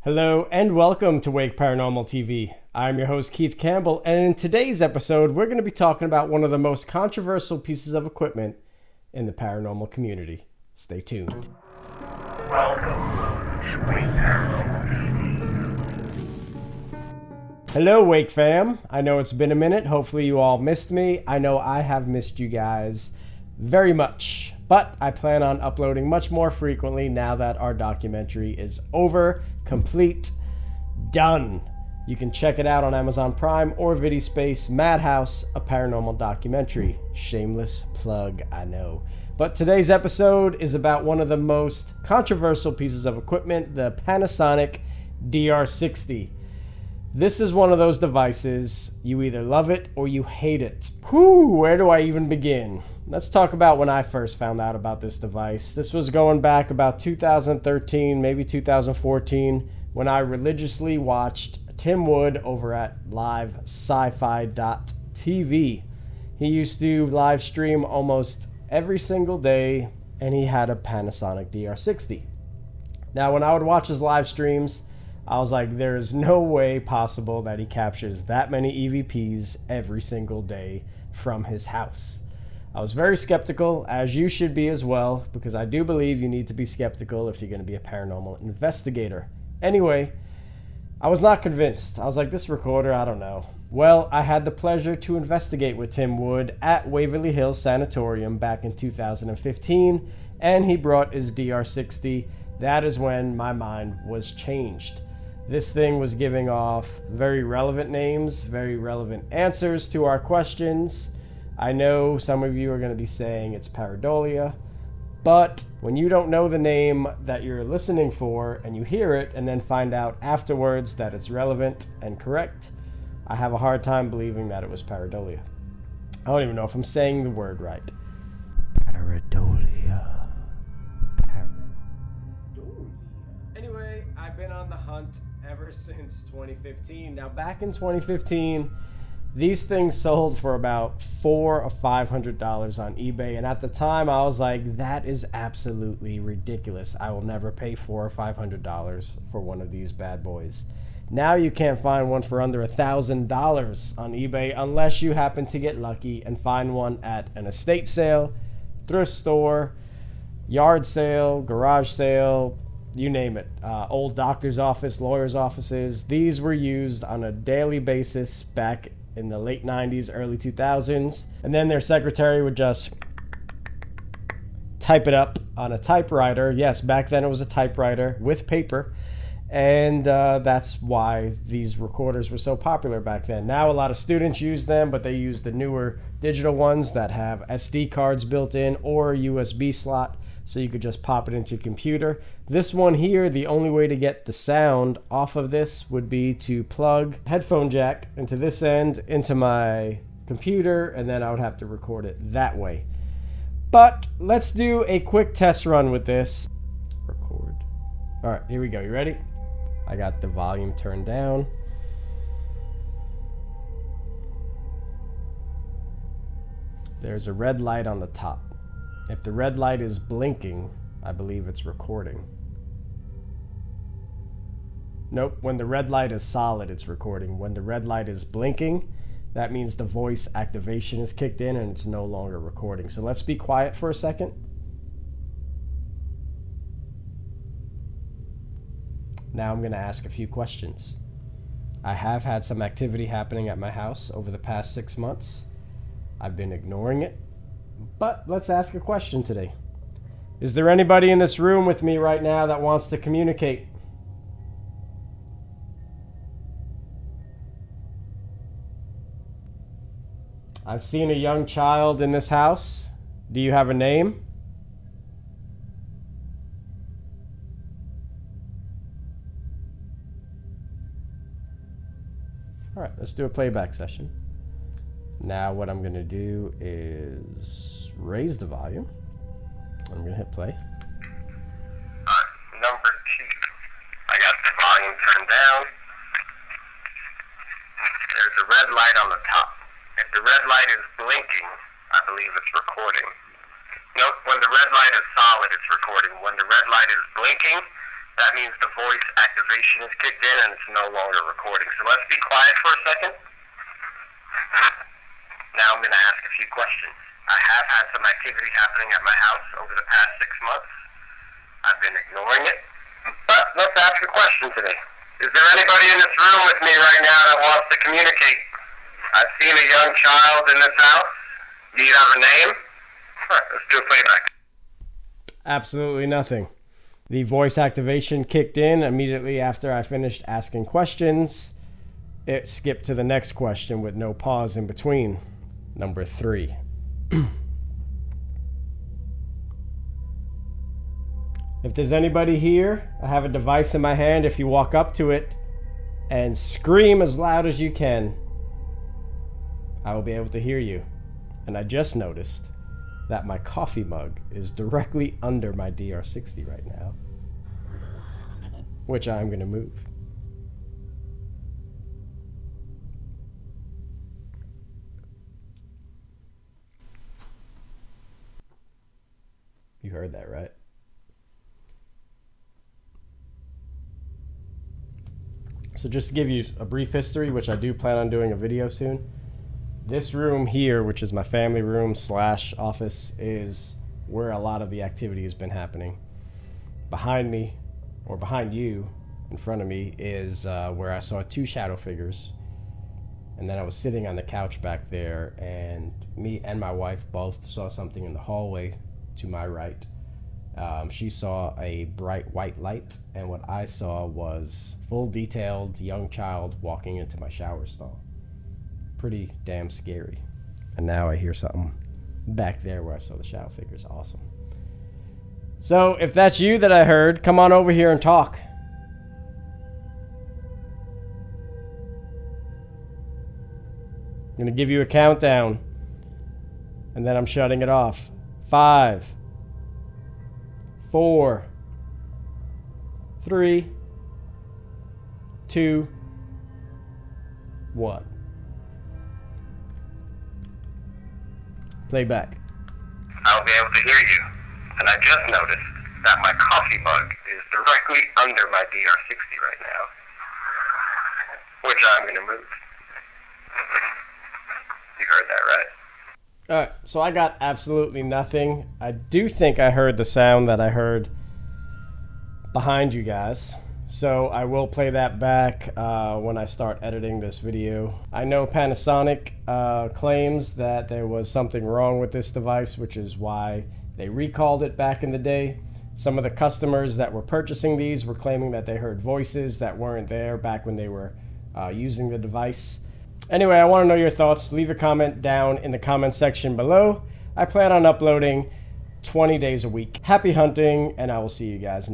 Hello and welcome to Wake Paranormal TV. I'm your host Keith Campbell, and in today's episode we're going to be talking about one of the most controversial pieces of equipment in the paranormal community. Stay tuned. Welcome to Wake Paranormal TV. Hello Wake fam. I know it's been a minute. Hopefully you all missed me. I know I have missed you guys very much. But I plan on uploading much more frequently now that our documentary is over, complete, done. You can check it out on Amazon Prime or VidiSpace. Madhouse, a paranormal documentary. Shameless plug, I know. But today's episode is about one of the most controversial pieces of equipment, the Panasonic DR-60. This is one of those devices, you either love it or you hate it. Where do I even begin? Let's talk about when I first found out about this device. This was going back about 2013, maybe 2014, when I religiously watched Tim Wood over at livesci-fi.tv. He used to live stream almost every single day, and he had a Panasonic DR-60. Now, when I would watch his live streams, I was like, there is no way possible that he captures that many EVPs every single day from his house. I was very skeptical, as you should be as well, because I do believe you need to be skeptical if you're going to be a paranormal investigator. Anyway, I was not convinced. I was like, this recorder, I don't know. Well, I had the pleasure to investigate with Tim Wood at Waverly Hills Sanatorium back in 2015, and he brought his DR-60. That is when my mind was changed. This thing was giving off very relevant names, very relevant answers to our questions. I know some of you are going to be saying it's pareidolia, but when you don't know the name that you're listening for and you hear it and then find out afterwards that it's relevant and correct, I have a hard time believing that it was pareidolia. I don't even know if I'm saying the word right. Pareidolia. Anyway, I've been on the hunt ever since 2015. Now, back in 2015, these things sold for about $400 or $500 on eBay, and at the time I was like, that is absolutely ridiculous. I will never pay $400 or $500 for one of these bad boys. Now you can't find one for under $1,000 on eBay unless you happen to get lucky and find one at an estate sale, thrift store, yard sale, garage sale, you name it. Old doctor's office, lawyer's offices. These were used on a daily basis back in the late 90s, early 2000s. And then their secretary would just type it up on a typewriter. Yes, back then it was a typewriter with paper. And that's why these recorders were so popular back then. Now a lot of students use them, but they use the newer digital ones that have SD cards built in or a USB slot, so you could just pop it into your computer. This one here, the only way to get the sound off of this would be to plug headphone jack into this end, into my computer, and then I would have to record it that way. But let's do a quick test run with this. Record. All right, here we go. You ready? I got the volume turned down. There's a red light on the top. If the red light is blinking, I believe it's recording. Nope, when the red light is solid, it's recording. When the red light is blinking, that means the voice activation is kicked in and it's no longer recording. So let's be quiet for a second. Now I'm going to ask a few questions. I have had some activity happening at my house over the past 6 months. I've been ignoring it. But let's ask a question today. Is there anybody in this room with me right now that wants to communicate? I've seen a young child in this house. Do you have a name? All right, let's do a playback session. Now what I'm going to do is raise the volume. I'm going to hit play. Number 2. I got the volume turned down. There's a red light on the top. If the red light is blinking, I believe it's recording. Nope, when the red light is solid, it's recording. When the red light is blinking, that means the voice activation is kicked in and it's no longer recording. So let's be quiet for a second. Now I'm going to ask a few questions. I have had some activity happening at my house over the past 6 months. I've been ignoring it. But let's ask a question today. Is there anybody in this room with me right now that wants to communicate? I've seen a young child in this house. Do you have a name? All right, let's do a playback. Absolutely nothing. The voice activation kicked in immediately after I finished asking questions. It skipped to the next question with no pause in between. Number 3. If there's anybody here, I have a device in my hand. If you walk up to it and scream as loud as you can, I will be able to hear you. And I just noticed that my coffee mug is directly under my DR-60 right now, which I'm going to move. You heard that, right? So just to give you a brief history, which I do plan on doing a video soon, this room here, which is my family room / office, is where a lot of the activity has been happening. Behind me, or behind you, in front of me, is where I saw 2 shadow figures. And then I was sitting on the couch back there, and me and my wife both saw something in the hallway to my right. She saw a bright white light, and what I saw was full detailed young child walking into my shower stall. Pretty damn scary. And now I hear something back there where I saw the shadow figures. Awesome. So if that's you that I heard, come on over here and talk. I'm gonna give you a countdown, and then I'm shutting it off. 5, 4, 3, 2, 1. Play back. I'll be able to hear you. And I just noticed that my coffee mug is directly under my DR-60 right now, which I'm going to move. You heard that, right? Alright, so I got absolutely nothing. I do think I heard the sound that I heard behind you guys. So I will play that back when I start editing this video. I know Panasonic claims that there was something wrong with this device, which is why they recalled it back in the day. Some of the customers that were purchasing these were claiming that they heard voices that weren't there back when they were using the device. Anyway, I want to know your thoughts. Leave a comment down in the comment section below. I plan on uploading 20 days a week. Happy hunting, and I will see you guys